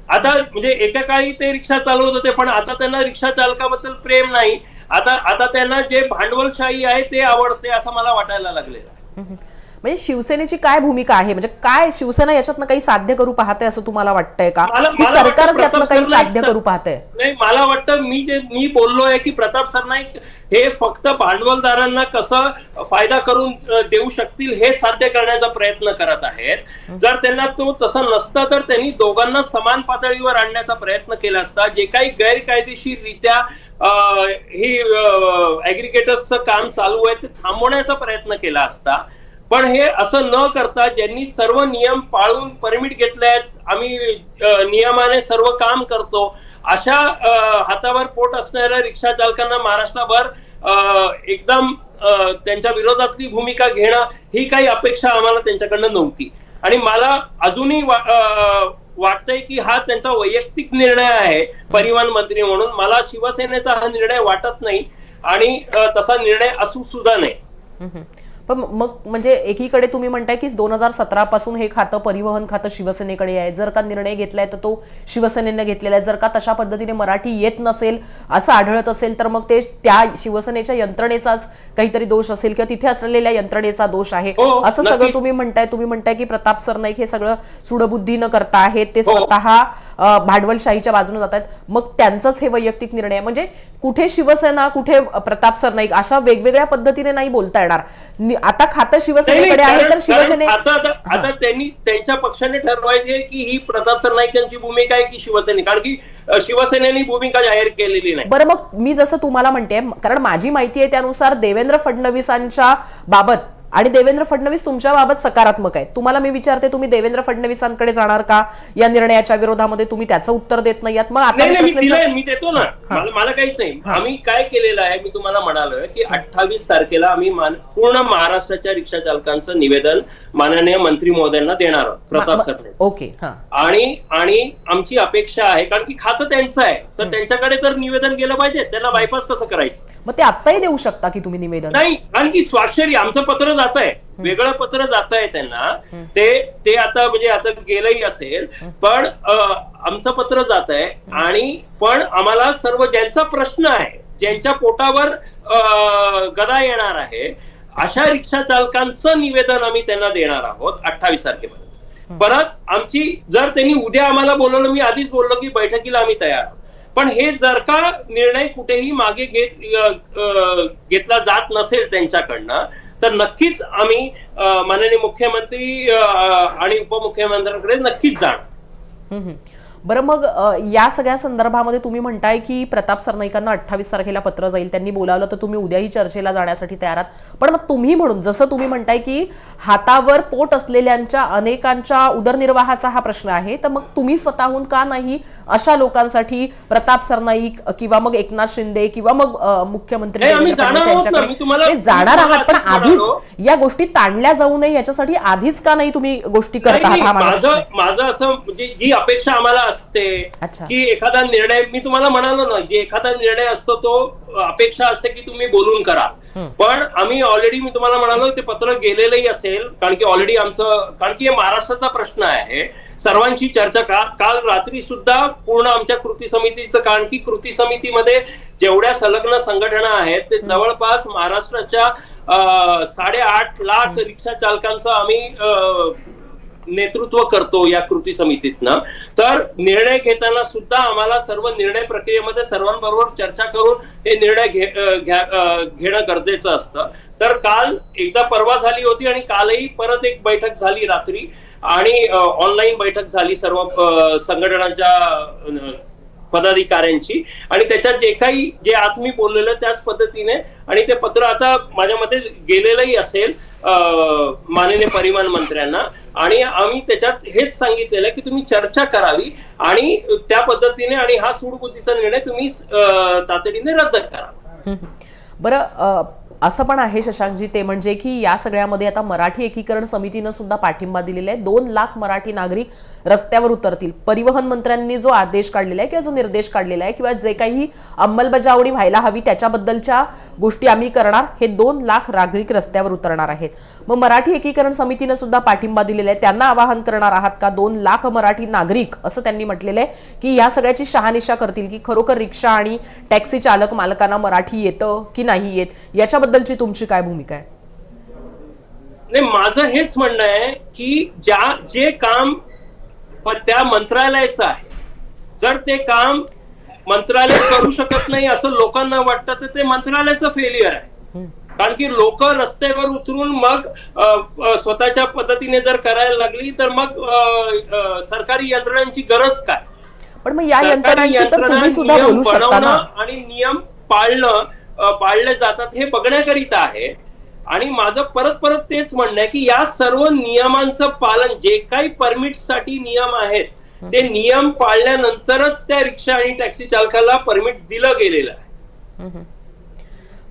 आता म्हणजे एका काळी ते रिक्षा चालवत होते, पण आता त्यांना रिक्षा चालकाबद्दल प्रेम नाही. आता त्यांना जे भांडवलशाही आहे ते आवडते असं मला वाटायला लागलेलं आहे. म्हणजे शिवसेनेची काय भूमिका आहे? म्हणजे काय शिवसेना याच्यातनं काही साध्य करू पाहते असं तुम्हाला वाटतंय का, की सरकारच यातनं काही साध्य करू पाहते? नाही, मला वाटतं मी बोललोय की प्रताप सरनाईक हे फक्त भांडवलदारांना कसं फायदा करून देऊ शकतील हे साध्य करण्याचा प्रयत्न करत आहेत. जर त्यांना तो तसं नसता तर त्यांनी दोघांना समान पातळीवर आणण्याचा प्रयत्न केला असता. जे काही गैरकायदेशीररित्या ही ऍग्रिगेटर्सचं काम चालू आहे ते थांबवण्याचा प्रयत्न केला असता. पण हे असं न करता ज्यांनी सर्व नियम पाळून परमिट घेतले आहेत, आम्ही नियमाने सर्व काम करतो, अशा हातावर पोट असणाऱ्या रिक्षा चालकांना महाराष्ट्रभर एकदम त्यांच्या विरोधातली भूमिका घेणं ही काही अपेक्षा आम्हाला त्यांच्याकडनं नव्हती. आणि मला अजूनही वाटतंय की हा त्यांचा वैयक्तिक निर्णय आहे परिवहन मंत्री म्हणून. मला शिवसेनेचा हा निर्णय वाटत नाही आणि तसा निर्णय असू सुद्धा नाही. पण मग म्हणजे एकीकडे तुम्ही म्हणताय की 2017 पासून हे खातं, परिवहन खातं शिवसेनेकडे आहे. जर का निर्णय घेतलाय तर तो शिवसेनेने घेतलेला आहे. जर का तशा पद्धतीने मराठी येत नसेल असं आढळत असेल तर मग ते त्या शिवसेनेच्या यंत्रणेचाच काहीतरी दोष असेल किंवा तिथे असलेल्या यंत्रणेचा दोष आहे असं सगळं तुम्ही म्हणताय की प्रताप सरनाईक हे सगळं सुडबुद्धी न करता आहेत, ते स्वतः भांडवलशाहीच्या बाजूने जात आहेत. मग त्यांचाच हे वैयक्तिक निर्णय, म्हणजे कुठे शिवसेना कुठे प्रताप सरनाईक अशा वेगवेगळ्या पद्धतीने नाही बोलता येणार. आता खातं शिवसेनेकडे आहे तर शिवसेने आता त्यांनी त्यांच्या पक्षाने ठरवायचे की ही प्रताप सरनाईक यांची भूमिका आहे की शिवसेने, कारण की शिवसेनेने भूमिका जाहीर केलेली नाही. बरं, मग मी जसं तुम्हाला म्हणते, कारण माझी माहिती आहे त्यानुसार देवेंद्र फडणवीसांच्या बाबत आणि देवेंद्र फडणवीस तुमच्या बाबत सकारात्मक आहे. तुम्हाला मी विचारते, तुम्ही देवेंद्र फडणवीसांकडे जाणार का या निर्णयाच्या विरोधामध्ये? तुम्ही त्याचं उत्तर देत नाही आहात. मग आता मी देतो ना, मला काहीच नाही. आम्ही काय केलेलं आहे मी तुम्हाला म्हणालोय की 28 तारखेला आम्ही पूर्ण महाराष्ट्राच्या रिक्षा चालकांचं निवेदन माननीय मंत्री महोदयांना देणार आहोत, प्रताप सरनाईक. ओके. आणि आमची अपेक्षा आहे, कारण की खातं त्यांचं आहे तर त्यांच्याकडे तर निवेदन गेलं पाहिजे. त्यांना बायपास कसं करायचं? मग ते आत्ताही देऊ शकता की तुम्ही निवेदन? नाही, कारण की स्वाक्षरी आमचं पत्र जात आहे, वेगळं पत्र जात आहे त्यांना. ते आता म्हणजे आता गेलंही असेल, पण आमचं पत्र जात आहे. आणि पण आम्हाला सर्व ज्यांचा प्रश्न आहे, ज्यांच्या पोटावर गदा येणार आहे, अशा रिक्षा चालकांचं निवेदन आम्ही त्यांना देणार आहोत 28 तारखेपर्यंत. परत आमची जर त्यांनी उद्या आम्हाला बोलवलं, मी आधीच बोललो की बैठकीला आम्ही तयार आहोत. पण हे जर का निर्णय कुठेही मागे घेतला जात नसेल त्यांच्याकडनं, तर नक्कीच आम्ही माननीय मुख्यमंत्री आणि उपमुख्यमंत्र्यांकडे नक्कीच जाणार. बरं, मग या सगळ्या संदर्भामध्ये तुम्ही म्हणताय की प्रताप सरनाईकांना 28 तारखेला पत्र जाईल, त्यांनी बोलावलं तर तुम्ही उद्याही चर्चेला जाण्यासाठी तयार आहात. पण मग तुम्ही म्हणून, जसं तुम्ही म्हणताय की हातावर पोट असलेल्यांच्या अनेकांच्या उदरनिर्वाहाचा हा प्रश्न आहे, तर मग तुम्ही स्वतःहून का नाही अशा लोकांसाठी प्रताप सरनाईक किंवा मग एकनाथ शिंदे किंवा मग मुख्यमंत्री यांच्याकडे जाणार आहात, पण आधीच या गोष्टी ताणल्या जाऊ नये याच्यासाठी आधीच का नाही तुम्ही गोष्टी करत आहात? माझं असं म्हणजे जी अपेक्षा आम्हाला असते की एखादा निर्णय, मी तुम्हाला म्हणालो ना, जे एखादा निर्णय असतो तो अपेक्षा असते की तुम्ही बोलून करा. पण आम्ही ऑलरेडी, मी तुम्हाला म्हणालो, ते पत्र गेलेलंही असेल, कारण की ऑलरेडी कारण की महाराष्ट्राचा प्रश्न आहे, सर्वांची चर्चा. काल रात्री सुद्धा पूर्ण आमच्या कृती समितीचं, कारण की कृती समितीमध्ये जेवढ्या संलग्न संघटना आहेत ते जवळपास महाराष्ट्राच्या 8.5 लाख रिक्षा चालकांचं आम्ही नेतृत्व करतो या कृती समितीतनं. तर निर्णय घेताना सुद्धा आम्हाला सर्व निर्णय प्रक्रियेमध्ये सर्वांबरोबर चर्चा करून हे निर्णय घेणं गरजेचं असतं. तर काल एकदा परवा झाली होती आणि कालही परत एक बैठक झाली रात्री, आणि ऑनलाईन बैठक झाली सर्व संघटनांच्या पदाधिकाऱ्यांची, आणि त्याच्यात जे आज मी बोललेलं त्याच पद्धतीने, आणि ते पत्र आता माझ्या मते गेलेलंही असेल माननीय परिवहन मंत्र्यांना, आणि आम्ही त्याच्यात हेच सांगितलेलं की तुम्ही चर्चा करावी आणि त्या पद्धतीने, आणि हा सूडबुद्धीचा निर्णय तुम्ही तातडीने रद्द करा. बरं, असं पण आहे शशांकजी, ते म्हणजे की या सगळ्यामध्ये आता मराठी एकीकरण समितीनं सुद्धा पाठिंबा दिलेला आहे. 2 लाख मराठी नागरिक रस्त्यावर उतरतील. परिवहन मंत्र्यांनी जो आदेश काढलेला आहे किंवा जो निर्देश काढलेला आहे किंवा जे काही अंमलबजावणी व्हायला हवी त्याच्याबद्दलच्या गोष्टी आम्ही करणार, हे 2 लाख नागरिक रस्त्यावर उतरणार आहेत. मग मराठी एकीकरण समितीनं सुद्धा पाठिंबा दिलेला आहे. त्यांना आवाहन करणार आहात का? 2 लाख मराठी नागरिक, असं त्यांनी म्हटलेलं आहे की या सगळ्याची शहानिशा करतील की खरोखर रिक्षा आणि टॅक्सी चालक मालकांना मराठी येतं की नाही येत, याच्याबद्दलची तुमची काय भूमिका आहे? नाही, माझं हेच म्हणणं आहे की जे काम त्या मंत्रालयाचं आहे, जर ते काम मंत्रालय करू शकत नाही असं लोकांना वाटतं तर ते मंत्रालयाचं फेलियर आहे. कारण की लोक रस्त्यावर उतरून मग स्वतःच्या पद्धतीने जर करायला लागली तर मग सरकारी यंत्रणांची गरज काय? पण मग या यंत्रणांची तर तुम्ही सुद्धा बोलू शकता ना. आणि नियम पाळले जातात हे बघण्याकरिता आहे. आणि माझं परत तेच म्हणणं आहे की या सर्व नियमांचं पालन, जे काही परमिट साठी नियम आहेत ते नियम पाळल्यानंतरच त्या रिक्षा आणि टॅक्सी चालकाला परमिट दिलं गेलेलं आहे.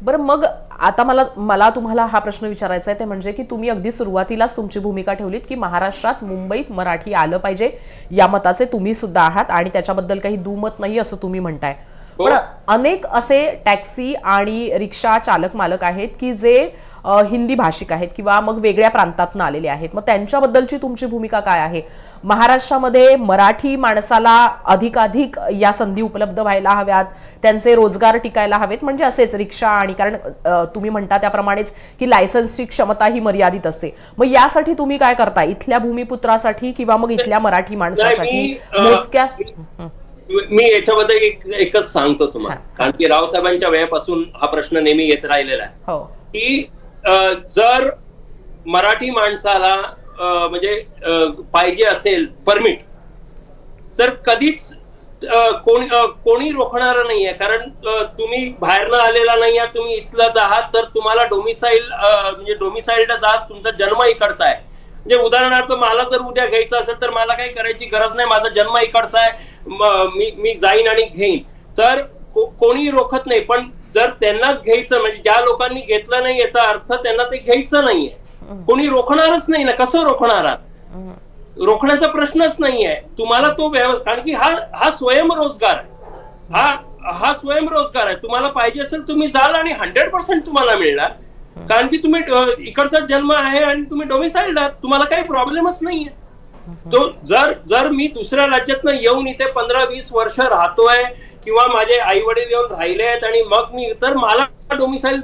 बरं, मग आता मला तुम्हाला हा प्रश्न विचारायचा आहे, ते म्हणजे की तुम्ही अगदी सुरुवातीलाच तुमची भूमिका ठेवलीत की महाराष्ट्रात, मुंबईत मराठी आलं पाहिजे, या मताचे तुम्ही सुद्धा आहात आणि त्याच्याबद्दल काही दुमत नाही असं तुम्ही म्हणताय. पण अनेक असे टॅक्सी आणि रिक्षा चालक मालक आहेत की जे हिंदी भाषिक आहेत किंवा मग वेगळ्या प्रांतातून आलेले आहेत. मग त्यांच्याबद्दलची तुमची भूमिका काय आहे? महाराष्ट्रामध्ये मराठी माणसाला अधिकाधिक या संधी उपलब्ध व्हायला हव्यात, त्यांचे रोजगार टिकायला हवेत, म्हणजे असेच रिक्षा, आणि कारण तुम्ही म्हणता त्याप्रमाणेच की लायसन्सची क्षमता ही मर्यादित असते. मग यासाठी तुम्ही काय करता इथल्या भूमिपुत्रासाठी किंवा मग इथल्या मराठी माणसासाठी मोजक्या? मी याच्याबद्दल एकच सांगतो तुम्हाला, कारण की रावसाहेबांच्या वेळेपासून हा प्रश्न नेहमी येत राहिलेला आहे की जर मराठी माणसाला म्हणजे पाहिजे असेल परमिट तर कधीच कोणी रोखणार नाहीये. कारण तुम्ही बाहेरनं आलेला नाही आहात, तुम्ही इथलंच आहात, तर तुम्हाला डोमिसाइल्डच आहात, तुमचा जन्म इकडचा आहे. म्हणजे उदाहरणार्थ मला जर उद्या घ्यायचं असेल तर मला काही करायची गरज नाही, माझा जन्म इकडचा आहे, मी जाईन आणि घेईन, तर कोणी रोखत नाही. पण जर त्यांनाच घ्यायचं, म्हणजे ज्या लोकांनी घेतलं नाही याचा अर्थ त्यांना ते घ्यायचं नाहीये, कोणी रोखणारच नाही ना. कसं रोखणार आहात? रोखण्याचा प्रश्नच नाहीये तुम्हाला तो कारण की हा स्वयंरोजगार आहे, हा स्वयंरोजगार आहे. तुम्हाला पाहिजे असेल तुम्ही जाल आणि 100% तुम्हाला मिळणार, कारण की तुम्ही इकडचा जन्म आहे आणि तुम्ही डोमिसाइल्ड आहात, तुम्हाला काही प्रॉब्लेमच नाहीये. तो जर मी दुसऱ्या राज्यातनं येऊन इथे 15-20 वर्ष राहतोय किंवा माझे आई वडील येऊन राहिले आहेत आणि मग मी, तर मला डोमिसाइल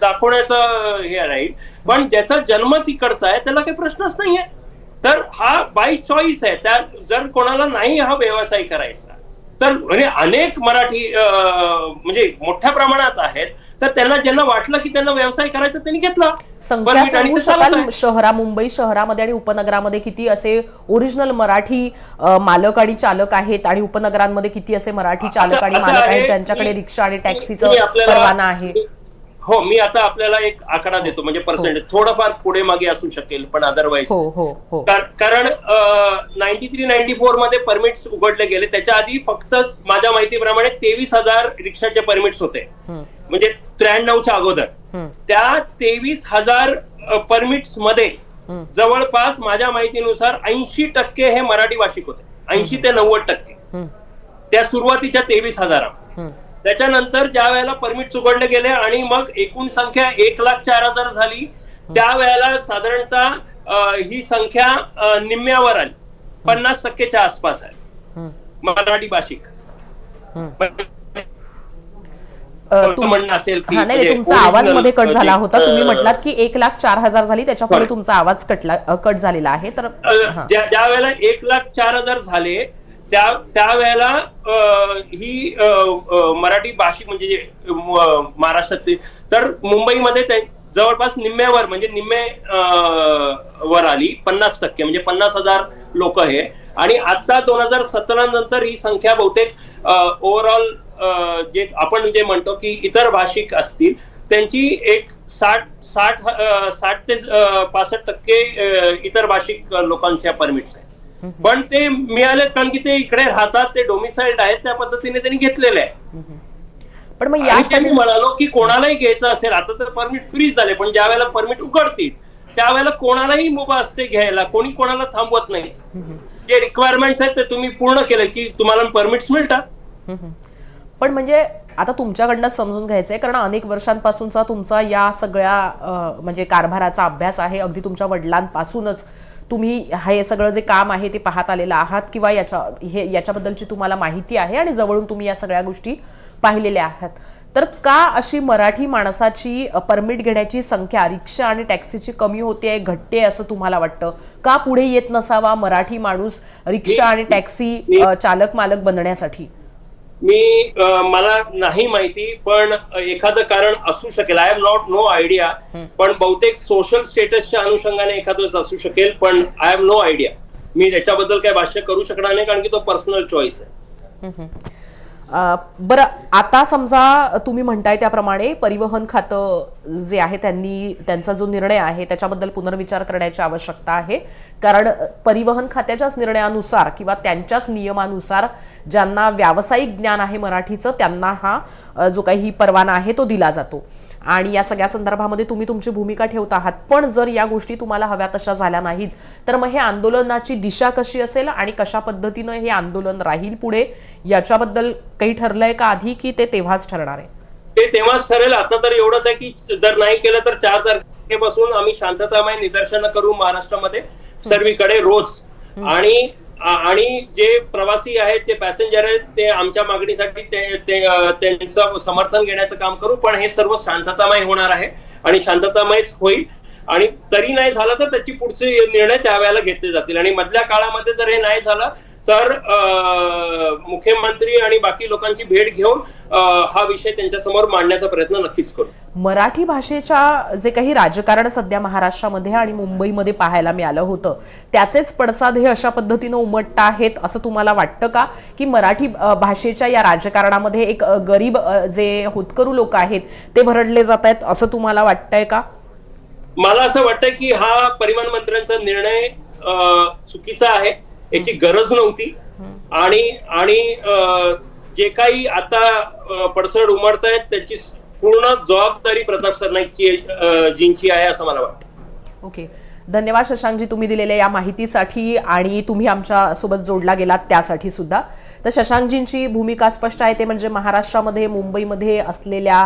दाखवण्याचं हे राहील. पण ज्याचा जन्मच इकडचा आहे त्याला काही प्रश्नच नाहीये. तर हा बाय चॉईस आहे. त्या जर कोणाला नाही हा व्यवसाय करायचा तर म्हणजे अनेक मराठी म्हणजे मोठ्या प्रमाणात आहेत, तर त्यांना ज्यांना वाटलं की त्यांना व्यवसाय करायचा त्यांनी घेतला. संख्या सांगू शकाल मुंबई शहरामध्ये आणि उपनगरामध्ये किती असे ओरिजिनल मराठी मालक आणि चालक आहेत आणि उपनगरांमध्ये किती असे मराठी चालक आणि मालक आहेत ज्यांच्याकडे रिक्षा आणि टॅक्सीचा परवाना आहे? हो, मी आता आपल्याला एक आकडा देतो, म्हणजे पर्सेंटेज थोडंफार पुढे मागे असू शकेल पण अदरवाईज कारण 93-94 मध्ये परमिट्स उघडले गेले. त्याच्या आधी फक्त माझ्या माहितीप्रमाणे 23,000 रिक्षाचे परमिट्स होते, म्हणजे 93च्या अगोदर. त्या 23,000 परमिट्स मध्ये जवळपास माझ्या माहितीनुसार 80% हे मराठी भाषिक होते. 80 ते 90% त्या सुरुवातीच्या 23,000. त्याच्यानंतर ज्या वेळेला परमिट उघडले गेले आणि मग एकूण संख्या 1,04,000 झाली, त्यावेळेला साधारणतः ही संख्या निम्म्यावर आली. 50%च्या आसपास आहे मराठी भाषिक. असेल तुमचा आवाज मध्ये कट झाला होता. तुम्ही म्हटलात की 1,04,000 झाली, त्याच्यापुढे तुमचा आवाज कट झालेला आहे. तर ज्या वेळेला 1,04,000 झाले त्यावेळेला ही मराठी भाषिक म्हणजे महाराष्ट्रातली, तर मुंबईमध्ये जवळपास निम्म्यावर म्हणजे निम्मे वर आली. 50% म्हणजे 50,000 लोक हे. आणि आता 2017 नंतर ही संख्या बहुतेक ओव्हरऑल जे आपण जे म्हणतो की इतर भाषिक असतील त्यांची एक 60 ते 65% इतर भाषिक लोकांच्या परमिट्स आहेत. पण ते मिळालेत कारण की ते इकडे राहतात, ते डोमिसाइल्ड आहेत, त्या पद्धतीने त्यांनी घेतलेले आहे. पण मग मी म्हणालो की कोणालाही घ्यायचं असेल, आता तर परमिट फ्रीज झाले, पण ज्या वेळेला परमिट उघडतील त्यावेळेला कोणालाही मुभा असते घ्यायला, कोणी कोणाला थांबवत नाही. जे रिक्वायरमेंट्स आहेत ते तुम्ही पूर्ण केले की तुम्हाला परमिट्स मिळतात. पण म्हणजे आता तुमच्याकडनं समजून घ्यायचंय, कारण अनेक वर्षांपासूनचा तुमचा या सगळ्या म्हणजे कारभाराचा अभ्यास आहे. अगदी तुमच्या वडिलांपासूनच तुम्ही हे सगळं जे काम आहे ते पाहत आलेला आहात किंवा याच्याबद्दलची तुम्हाला माहिती आहे आणि जवळून तुम्ही या सगळ्या गोष्टी पाहिलेल्या आहात. तर का अशी मराठी माणसाची परमिट घेण्याची संख्या रिक्षा आणि टॅक्सीची कमी होते, घटते असं तुम्हाला वाटतं? का पुढे येत नसावा मराठी माणूस रिक्षा आणि टॅक्सी चालक मालक बनण्यासाठी? मला नाही माहिती, पण एखादं कारण असू शकेल. I am not know idea. पण बहुतेक सोशल स्टेटसच्या अनुषंगाने एखादं असू शकेल, पण आय एम नो आयडिया. मी त्याच्याबद्दल काय भाष्य करू शकणार नाही कारण की तो पर्सनल चॉईस आहे. बरं, आता समजा तुम्ही म्हणताय त्याप्रमाणे परिवहन खातं जे आहे त्यांचा जो निर्णय आहे त्याच्याबद्दल पुनर्विचार करण्याची आवश्यकता आहे. कारण परिवहन खात्याच्याच निर्णयानुसार किंवा त्यांच्याच नियमानुसार ज्यांना व्यावसायिक ज्ञान आहे मराठीचं त्यांना हा जो काही परवाना आहे तो दिला जातो. आणि या सगळ्या संदर्भामध्ये तुम्ही तुमची भूमिका ठेवता आहात. पण जर या गोष्टी तुम्हाला हव्या तशा झाल्या नाहीत तर मग हे आंदोलनाची दिशा कशी असेल आणि कशा पद्धतीनं हे आंदोलन राहील पुढे, याच्याबद्दल काही ठरलंय का आधी, की ते तेव्हाच ठरणार आहे? ते तेव्हाच ठरेल. आता तर एवढंच आहे की जर नाही केलं तर 4 तारखेपासून आम्ही शांततामय निदर्शनं करू महाराष्ट्रामध्ये सर्वीकडे रोज. आणि जे प्रवासी आहेत, जे पॅसेंजर आहेत, ते आमच्या मागणीसाठी त्यांचं समर्थन घेण्याचं काम करू. पण हे सर्व शांततामय होणार आहे आणि शांततामयच होईल. आणि तरी नाही झालं तर त्याची पुढचे निर्णय त्यावेळेला घेतले जातील. आणि मधल्या काळामध्ये जर हे नाही झालं तर मुख्यमंत्री आणि बाकी लोकांची भेट घेऊन हा विषय त्यांच्या समोर मांडण्याचा प्रयत्न नक्कीच करू. मराठी भाषेच्या जे काही राजकारण सध्या महाराष्ट्रामध्ये आणि मुंबईमध्ये पाहायला मिळालं होतं त्याचेच पडसाद हे अशा पद्धतीनं उमटत आहेत असं तुम्हाला वाटतं का, की मराठी भाषेच्या या राजकारणामध्ये एक गरीब जे होतकरू लोक आहेत ते भरडले जात आहेत असं तुम्हाला वाटतंय का? मला असं वाटतंय की हा परिवहन मंत्र्यांचा निर्णय चुकीचा आहे, याची गरज नव्हती. आणि जे काही आता पडसड उमटत आहेत त्याची पूर्ण जबाबदारी प्रताप सरनाईकजींची आहे असं मला वाटतं. ओके, धन्यवाद शशांकजी तुम्ही दिलेल्या या माहितीसाठी आणि तुम्ही आमच्या सोबत जोडला गेलात त्यासाठी सुद्धा. तर शशांकजींची भूमिका स्पष्ट आहे, ते म्हणजे महाराष्ट्रामध्ये मुंबईमध्ये असलेल्या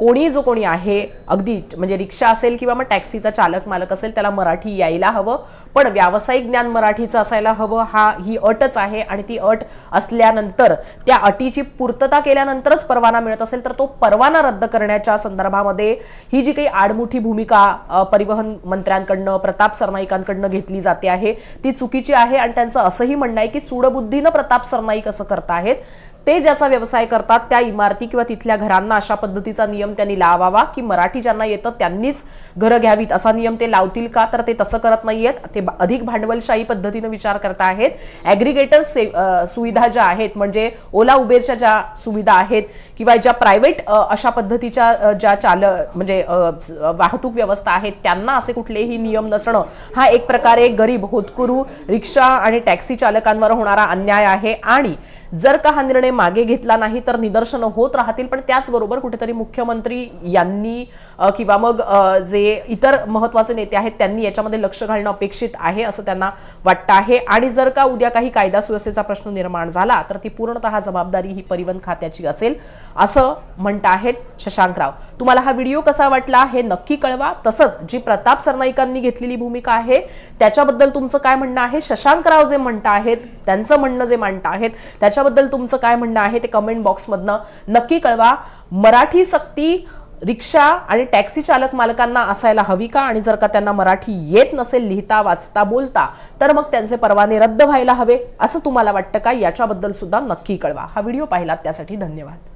कोणी जो कोणी आहे, अगदी म्हणजे रिक्षा असेल किंवा मग टॅक्सीचा चालक मालक असेल, त्याला मराठी यायला हवं, पण व्यावसायिक ज्ञान मराठीचं असायला हवं, ही अटच आहे. आणि ती अट असल्यानंतर, त्या अटीची पूर्तता केल्यानंतरच परवाना मिळत असेल तर तो परवाना रद्द करण्याच्या संदर्भामध्ये ही जी काही आडमुठी भूमिका परिवहन मंत्र्यांकडनं, प्रताप सरनाईकांकडनं घेतली जाते आहे ती चुकीची आहे. आणि त्यांचं असंही म्हणणं आहे की सूडबुद्धीनं प्रताप सरनाईक असं करताहेत. ते ज्याचा व्यवसाय करतात त्या इमारती किंवा तिथल्या घरांना अशा पद्धतीचा नियम त्यांनी लावावा की मराठी ज्यांना येतं त्यांनीच घरं घ्यावीत, असा नियम ते लावतील का? तर ते तसं करत नाहीयेत. ते अधिक भांडवलशाही पद्धतीनं विचार करत आहेत. ॲग्रिगेटर सुविधा ज्या आहेत, म्हणजे ओला उबेरच्या ज्या सुविधा आहेत किंवा ज्या प्रायव्हेट अशा पद्धतीच्या ज्या म्हणजे वाहतूक व्यवस्था आहेत, त्यांना असे कुठलेही नियम नसणं हा एक प्रकारे गरीब, होतकरू रिक्षा आणि टॅक्सी चालकांवर होणारा अन्याय आहे. आणि जर का हा निर्णय मागे घेतला नाही तर निदर्शनं होत राहतील. पण त्याचबरोबर कुठेतरी मुख्यमंत्री यांनी किंवा मग जे इतर महत्त्वाचे नेते आहेत त्यांनी याच्यामध्ये लक्ष घालणं अपेक्षित आहे असं त्यांना वाटतं आहे. आणि जर का उद्या काही कायदा सुव्यवस्थेचा प्रश्न निर्माण झाला तर ती पूर्णतः जबाबदारी ही परिवहन खात्याची असेल असं म्हणत आहेत शशांकराव. तुम्हाला हा व्हिडिओ कसा वाटला हे नक्की कळवा. तसंच जी प्रताप सरनाईकांनी घेतलेली भूमिका आहे त्याच्याबद्दल तुमचं काय म्हणणं आहे, शशांकराव जे म्हणत आहेत त्यांचं म्हणणं जे मांडत आहेत त्याच्याबद्दल तुमचं काय म्हणणं आहे ते कमेंट बॉक्समधनं नक्की कळवा. मराठी सक्ती रिक्षा आणि टॅक्सी चालक मालकांना असायला हवी का? आणि जर का त्यांना मराठी येत नसेल लिहिता, वाचता, बोलता तर मग त्यांचे परवाने रद्द व्हायला हवे असं तुम्हाला वाटतं का? याच्याबद्दल सुद्धा नक्की कळवा. हा व्हिडिओ पाहिलात त्यासाठी धन्यवाद.